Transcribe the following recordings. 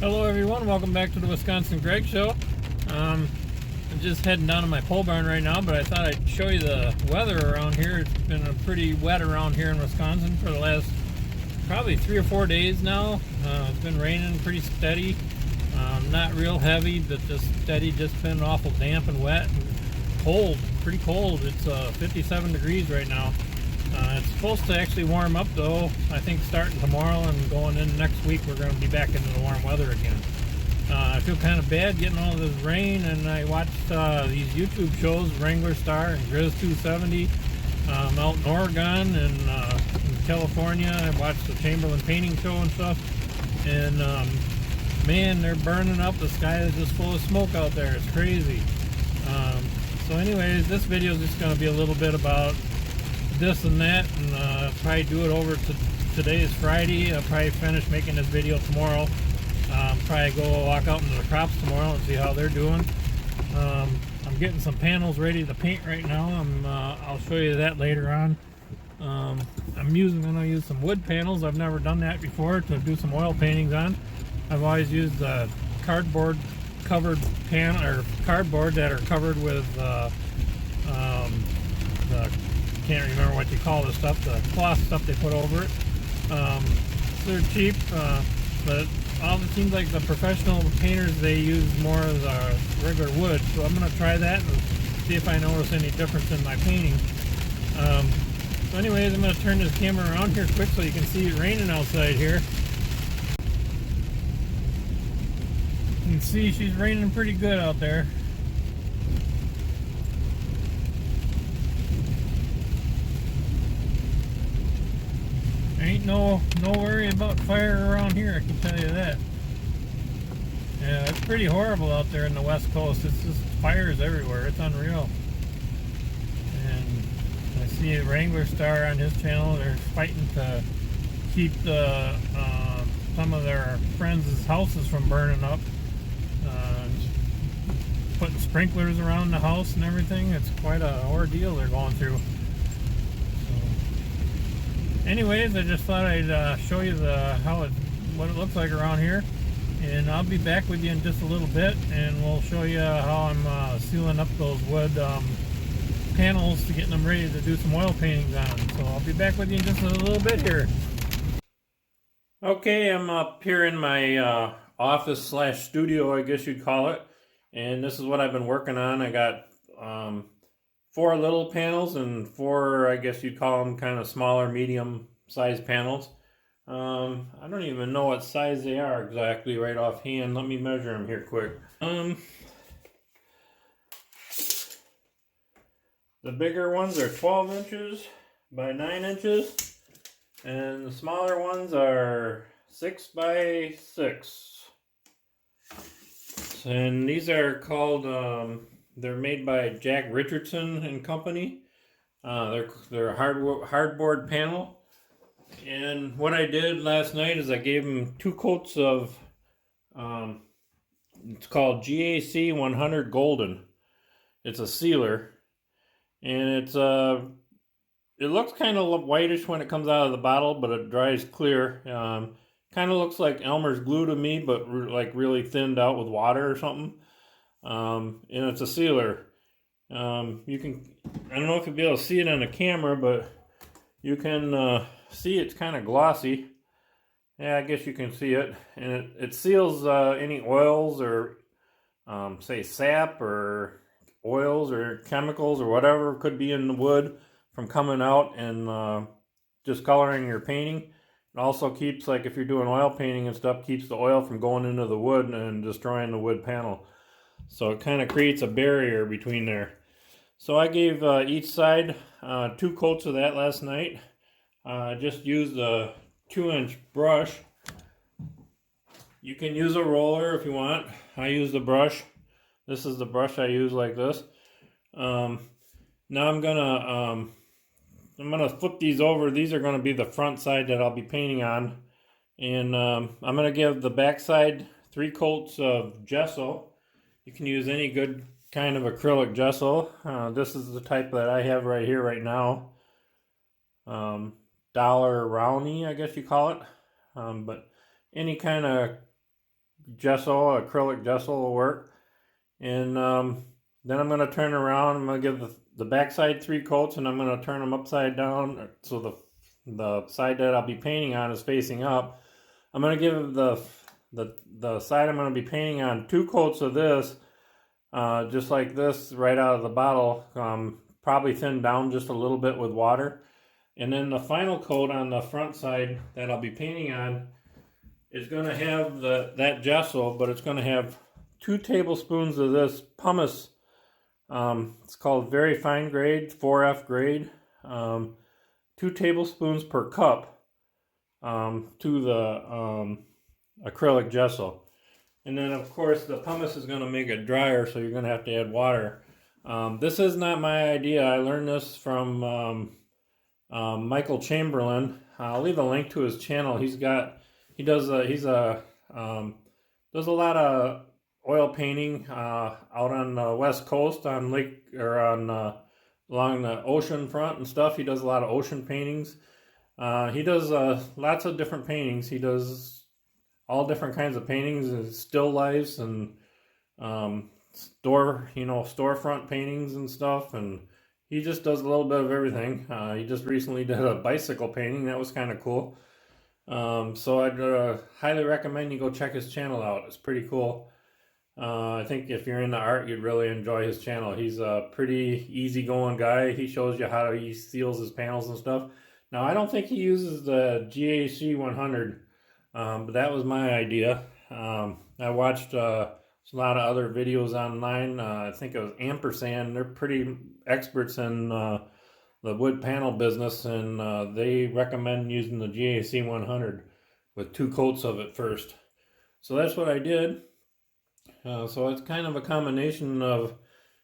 Hello everyone, welcome back to the Wisconsin Greg Show. I'm just heading down to my pole barn right now, but I thought I'd show you the weather around here. It's been pretty wet around here in Wisconsin for the last probably 3 or 4 days now. It's been raining pretty steady, not real heavy, but just steady, just been awful damp and wet and cold, pretty cold. It's 57 degrees right now. It's supposed to actually warm up though. I think starting tomorrow and going in next week we're going to be back into the warm weather again. I feel kind of bad getting all this rain, and I watched these YouTube shows, Wrangler Star and Grizz 270 out in Oregon and in California. I watched the Chamberlain painting show and stuff, and man, they're burning up. The sky is just full of smoke out there. It's crazy. So anyways, this video is just going to be a little bit about this and that, and probably do it over to today is Friday. I'll probably finish making this video tomorrow. Probably go walk out into the crops tomorrow and see how they're doing. I'm getting some panels ready to paint right now. I'll show you that later on. I'm going to use some wood panels. I've never done that before to do some oil paintings on. I've always used cardboard covered cardboard that are covered with the can't remember what you call this stuff, the cloth stuff they put over it. They're cheap, but it seems like the professional painters, they use more of the regular wood. So I'm going to try that and see if I notice any difference in my painting. So anyways, I'm going to turn this camera around here quick so you can see it raining outside here. You can see she's raining pretty good out there. Ain't no worry about fire around here, I can tell you that. Yeah, it's pretty horrible out there in the West Coast. It's just fires everywhere. It's unreal. And I see a Wrangler Star on his channel. They're fighting to keep some of their friends' houses from burning up. Putting sprinklers around the house and everything. It's quite an ordeal they're going through. Anyways, I just thought I'd show you what it looks like around here, and I'll be back with you in just a little bit, and we'll show you how I'm sealing up those wood panels to get them ready to do some oil paintings on. So I'll be back with you in just a little bit here. Okay, I'm up here in my office slash studio, I guess you'd call it, and this is what I've been working on. I got 4 little panels and 4, I guess you'd call them kind of smaller, medium sized panels. I don't even know what size they are exactly right offhand. Let me measure them here quick. The bigger ones are 12 inches by 9 inches, and the smaller ones are 6 by 6. And these are called they're made by Jack Richardson and Company. They're a hardboard panel. And what I did last night is I gave them 2 coats of it's called GAC 100 Golden. It's a sealer, and it looks kind of whitish when it comes out of the bottle, but it dries clear. Kind of looks like Elmer's glue to me, but like really thinned out with water or something. And it's a sealer. I don't know if you'll be able to see it on the camera, but you can see it's kind of glossy. Yeah, I guess you can see it. And it seals any oils or say sap or oils or chemicals or whatever could be in the wood from coming out and discoloring your painting. It also keeps, like if you're doing oil painting and stuff, keeps the oil from going into the wood and destroying the wood panel. So it kind of creates a barrier between there. So I gave each side 2 coats of that last night. I just used a 2-inch brush. You can use a roller if you want. I use the brush. This is the brush I use, like this. Now I'm gonna flip these over. These are gonna be the front side that I'll be painting on, and I'm gonna give the back side 3 coats of gesso. You can use any good kind of acrylic gesso. This is the type that I have right here right now. Dollar Rowney, I guess you call it. But any kind of gesso, acrylic gesso will work. And then I'm going to turn around. I'm going to give the backside 3 coats, and I'm going to turn them upside down so the side that I'll be painting on is facing up. I'm going to give the side I'm going to be painting on 2 coats of this, just like this, right out of the bottle. Probably thinned down just a little bit with water. And then the final coat on the front side that I'll be painting on is going to have that gesso, but it's going to have 2 tablespoons of this pumice. It's called very fine grade, 4F grade. 2 tablespoons per cup to the acrylic gesso. And then, of course, the pumice is going to make it drier, so you're going to have to add water. This is not my idea. I learned this from Michael Chamberlain. I'll leave a link to his channel. He does a lot of oil painting out on the west coast on lake or on along the ocean front and stuff. He does a lot of ocean paintings. He does lots of different paintings. He does all different kinds of paintings and still lifes and storefront paintings and stuff. And he just does a little bit of everything. He just recently did a bicycle painting. That was kind of cool. So I'd highly recommend you go check his channel out. It's pretty cool. I think if you're into art, you'd really enjoy his channel. He's a pretty easygoing guy. He shows you how he seals his panels and stuff. Now, I don't think he uses the GAC 100, but that was my idea. I watched a lot of other videos online. I think it was Ampersand. They're pretty experts in the wood panel business, and they recommend using the GAC 100 with 2 coats of it first. So that's what I did. So it's kind of a combination of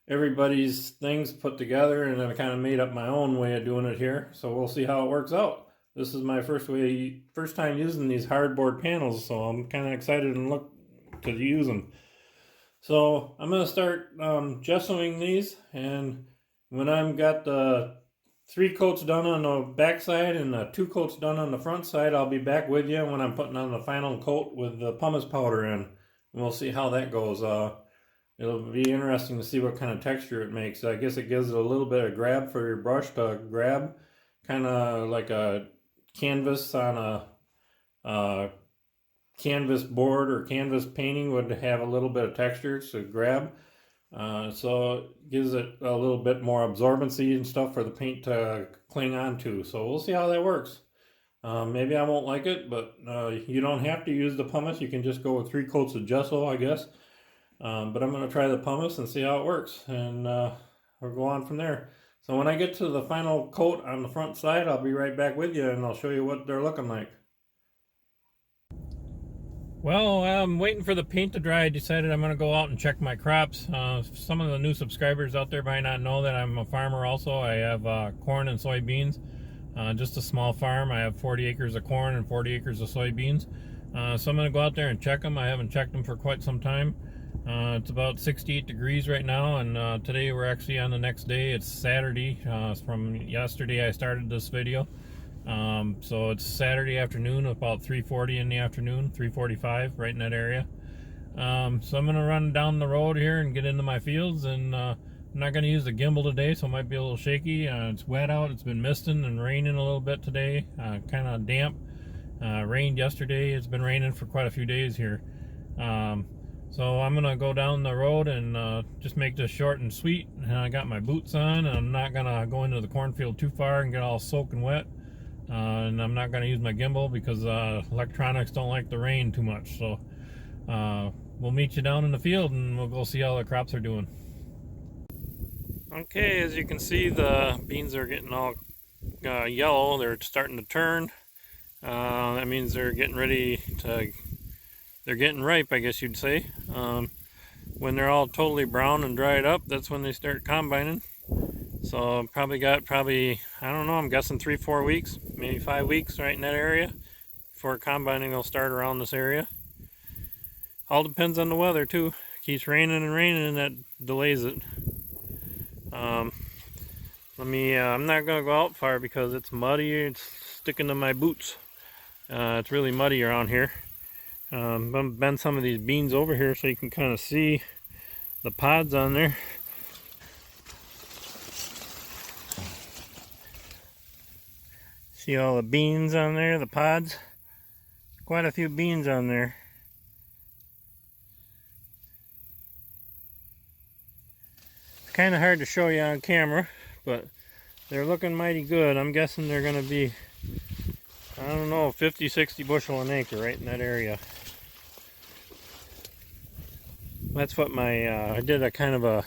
everybody's things put together, and then I kind of made up my own way of doing it here. So we'll see how it works out. This is my first time using these hardboard panels, so I'm kind of excited and look to use them. So I'm going to start gessoing these, and when I've got the 3 coats done on the back side and the 2 coats done on the front side, I'll be back with you when I'm putting on the final coat with the pumice powder in. And we'll see how that goes. It'll be interesting to see what kind of texture it makes. I guess it gives it a little bit of grab for your brush to grab, kind of like a canvas on a canvas board or canvas painting would have a little bit of texture to grab. So it gives it a little bit more absorbency and stuff for the paint to cling on to. So we'll see how that works. Maybe I won't like it, but you don't have to use the pumice. You can just go with 3 coats of gesso, I guess. But I'm going to try the pumice and see how it works, and we'll go on from there. So when I get to the final coat on the front side, I'll be right back with you, and I'll show you what they're looking like. Well, I'm waiting for the paint to dry. I decided I'm going to go out and check my crops. Some of the new subscribers out there might not know that I'm a farmer also. I have corn and soybeans. Just a small farm. I have 40 acres of corn and 40 acres of soybeans. So I'm going to go out there and check them. I haven't checked them for quite some time. It's about 68 degrees right now, and today we're actually on the next day. It's Saturday. From yesterday I started this video. So it's Saturday afternoon, about 3:40 in the afternoon, 3:45, right in that area. So I'm going to run down the road here and get into my fields, and I'm not going to use the gimbal today, so it might be a little shaky. It's wet out. It's been misting and raining a little bit today, kind of damp. Rained yesterday. It's been raining for quite a few days here. So I'm going to go down the road and just make this short and sweet. And I got my boots on, and I'm not going to go into the cornfield too far and get all soaking wet. And I'm not going to use my gimbal because electronics don't like the rain too much. So we'll meet you down in the field, and we'll go see how the crops are doing. Okay, as you can see, the beans are getting all yellow. They're starting to turn. That means they're getting ready to... They're getting ripe, I guess you'd say. When they're all totally brown and dried up, that's when they start combining. So probably got, I don't know, I'm guessing 3-4 weeks, maybe 5 weeks right in that area before combining will start around this area. All depends on the weather too. It keeps raining and raining, and that delays it. I'm not going to go out far because it's muddy. It's sticking to my boots. It's really muddy around here. I'm going to bend some of these beans over here so you can kind of see the pods on there. See all the beans on there, the pods? Quite a few beans on there. It's kind of hard to show you on camera, but they're looking mighty good. I'm guessing they're going to be, I don't know, 50, 60 bushel an acre right in that area. That's what I did a kind of a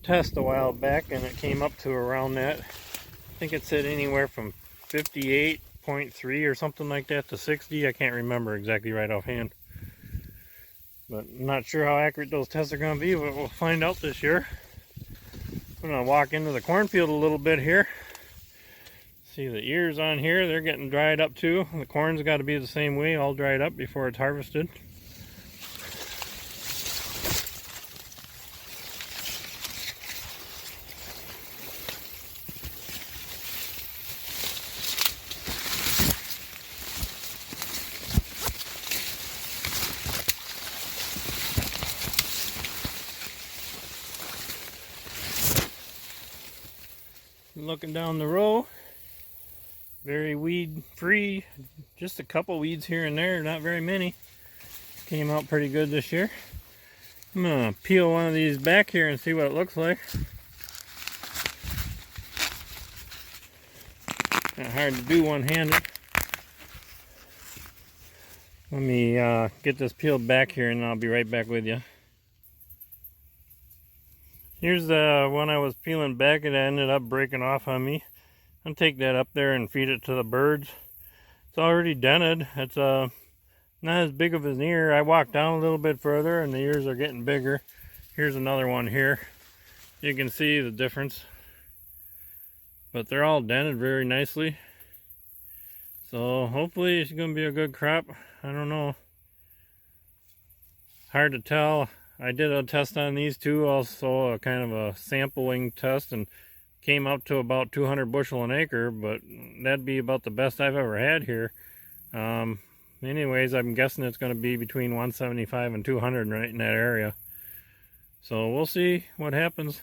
test a while back, and it came up to around that. I think it said anywhere from 58.3 or something like that to 60. I can't remember exactly right offhand. But I'm not sure how accurate those tests are going to be, but we'll find out this year. I'm going to walk into the cornfield a little bit here. See the ears on here, they're getting dried up too. The corn's got to be the same way, all dried up before it's harvested. Looking down the row, very weed free, just a couple weeds here and there, not very many. Came out pretty good this year. I'm gonna peel one of these back here and see what it looks like. Not hard to do one-handed. Let me get this peeled back here and I'll be right back with you. Here's the one I was peeling back, and it ended up breaking off on me. I'll take that up there and feed it to the birds. It's already dented. It's not as big of an ear. I walked down a little bit further and the ears are getting bigger. Here's another one here. You can see the difference. But they're all dented very nicely. So hopefully it's going to be a good crop. I don't know. Hard to tell. I did a test on these two, also a kind of a sampling test, and came up to about 200 bushel an acre, but that'd be about the best I've ever had here. Anyways, I'm guessing it's going to be between 175 and 200 right in that area. So we'll see what happens.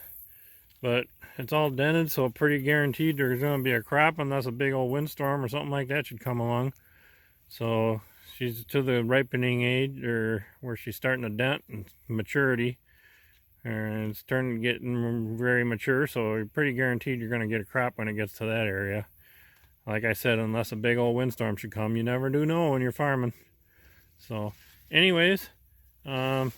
But it's all dented, so pretty guaranteed there's going to be a crop unless a big old windstorm or something like that should come along. So she's to the ripening age, or where she's starting to dent and maturity, and it's starting to get very mature, so you're pretty guaranteed you're going to get a crop when it gets to that area. Like I said, unless a big old windstorm should come, you never do know when you're farming. So anyways, I'm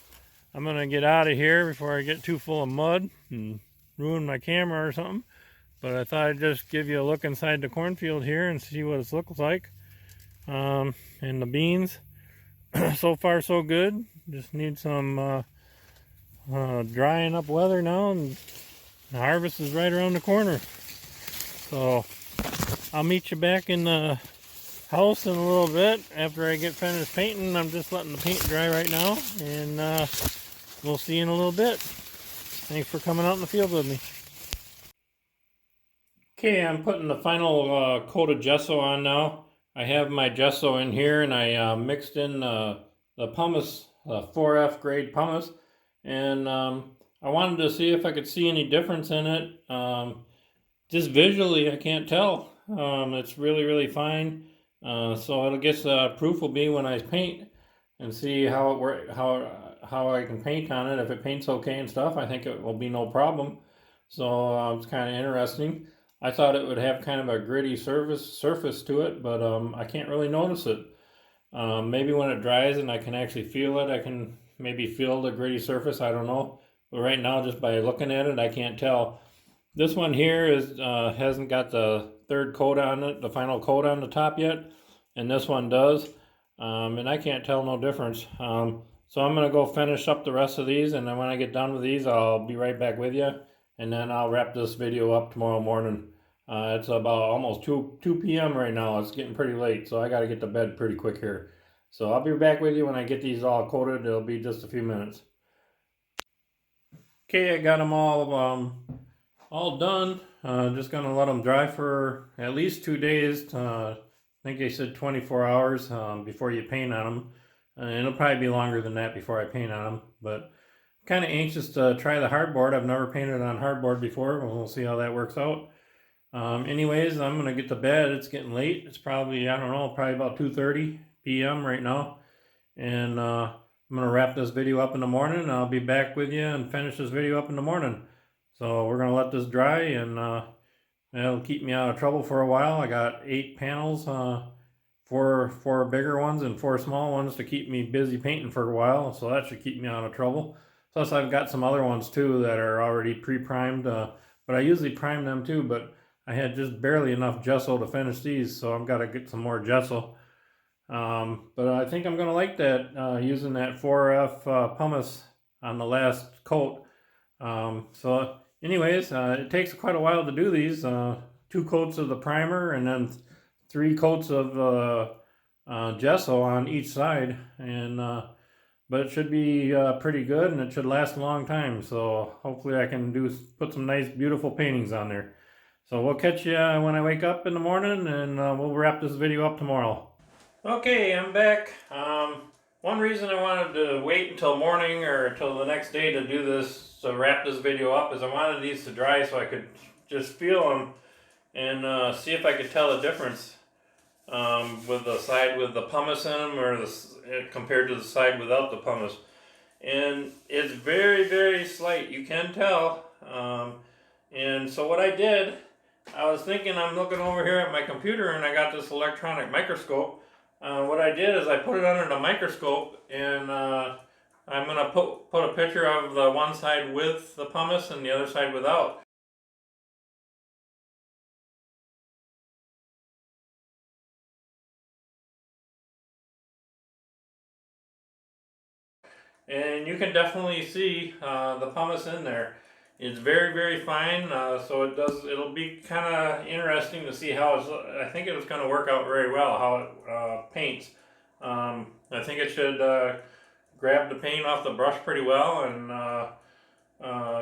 going to get out of here before I get too full of mud and ruin my camera or something. But I thought I'd just give you a look inside the cornfield here and see what it looks like. And the beans, so far so good. Just need some drying up weather now, and the harvest is right around the corner. So I'll meet you back in the house in a little bit after I get finished painting. I'm just letting the paint dry right now, and we'll see you in a little bit. Thanks for coming out in the field with me. Okay, I'm putting the final coat of gesso on now. I have my gesso in here, and I mixed in the pumice, 4F grade pumice, and I wanted to see if I could see any difference in it. Just visually, I can't tell. It's really fine. So I guess proof will be when I paint and see how it work, how I can paint on it. If it paints okay and stuff, I think it will be no problem. So it's kind of interesting. I thought it would have kind of a gritty surface to it, but I can't really notice it. Maybe when it dries and I can actually feel it, I can maybe feel the gritty surface. I don't know. But right now, just by looking at it, I can't tell. This one here hasn't got the third coat on it, the final coat on the top yet, and this one does. And I can't tell no difference. So I'm going to go finish up the rest of these, and then when I get done with these, I'll be right back with you. And then I'll wrap this video up tomorrow morning. It's about almost 2 p.m. right now. It's getting pretty late, so I got to get to bed pretty quick here. So I'll be back with you when I get these all coated. It'll be just a few minutes. Okay, I got them all done. Just going to let them dry for at least 2 days. I think they said 24 hours before you paint on them. and it'll probably be longer than that before I paint on them. But I'm kind of anxious to try the hardboard. I've never painted on hardboard before. We'll see how that works out. Anyways, I'm gonna get to bed. It's getting late. It's probably, I don't know, probably about 2:30 p.m. right now, and I'm gonna wrap this video up in the morning. I'll be back with you and finish this video up in the morning. So we're gonna let this dry, and it'll keep me out of trouble for a while. I got 8 panels, four bigger ones and 4 small ones to keep me busy painting for a while. So that should keep me out of trouble. Plus, I've got some other ones too that are already pre-primed, but I usually prime them too. But I had just barely enough gesso to finish these, so I've got to get some more gesso. But I think I'm going to like that, using that 4F pumice on the last coat. So anyways, it takes quite a while to do these. 2 coats of the primer and then 3 coats of gesso on each side. And but it should be pretty good, and it should last a long time. So hopefully I can put some nice beautiful paintings on there. So we'll catch you when I wake up in the morning, and we'll wrap this video up tomorrow. Okay, I'm back. One reason I wanted to wait until morning or until the next day to do this, to wrap this video up, is I wanted these to dry so I could just feel them and see if I could tell the difference with the side with the pumice in them or compared to the side without the pumice. And it's very, very slight. You can tell. And so what I did, I was thinking, I'm looking over here at my computer and I got this electronic microscope. What I did is I put it under the microscope, and I'm going to put a picture of the one side with the pumice and the other side without. And you can definitely see the pumice in there. It's very, very fine, so it'll be kind of interesting to see how I think it's going to work out very well, how it paints. I think it should grab the paint off the brush pretty well, and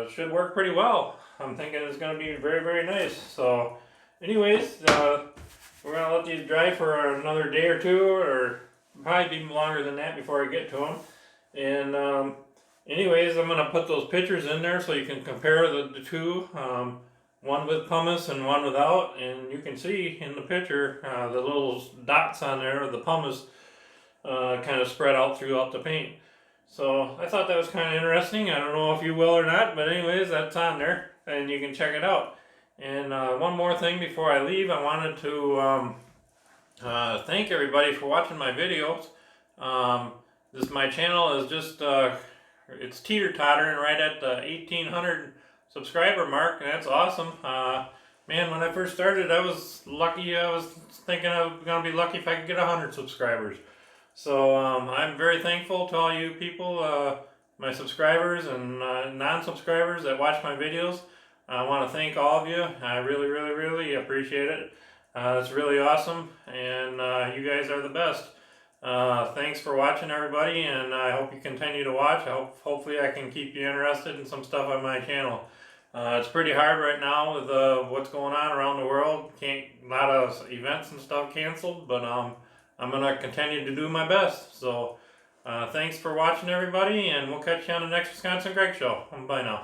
it should work pretty well. I'm thinking it's going to be very, very nice. So anyways, we're going to let these dry for another day or two, or probably even longer than that before I get to them. And anyways, I'm going to put those pictures in there so you can compare the two, one with pumice and one without, and you can see in the picture the little dots on there of the pumice kind of spread out throughout the paint. So I thought that was kind of interesting. I don't know if you will or not, but anyways, that's on there and you can check it out. And one more thing before I leave, I wanted to thank everybody for watching my videos. My channel is just it's teeter-tottering right at the 1,800 subscriber mark, and that's awesome. Man, when I first started, I was lucky. I was thinking I was going to be lucky if I could get 100 subscribers. So I'm very thankful to all you people, my subscribers and non-subscribers that watch my videos. I want to thank all of you. I really, really, really appreciate it. It's really awesome, and you guys are the best. Thanks for watching, everybody, and I hope you continue to watch. Hopefully I can keep you interested in some stuff on my channel. It's pretty hard right now with what's going on around the world. A lot of events and stuff canceled, but I'm going to continue to do my best. So thanks for watching, everybody, and we'll catch you on the next Wisconsin Greg Show. Bye now.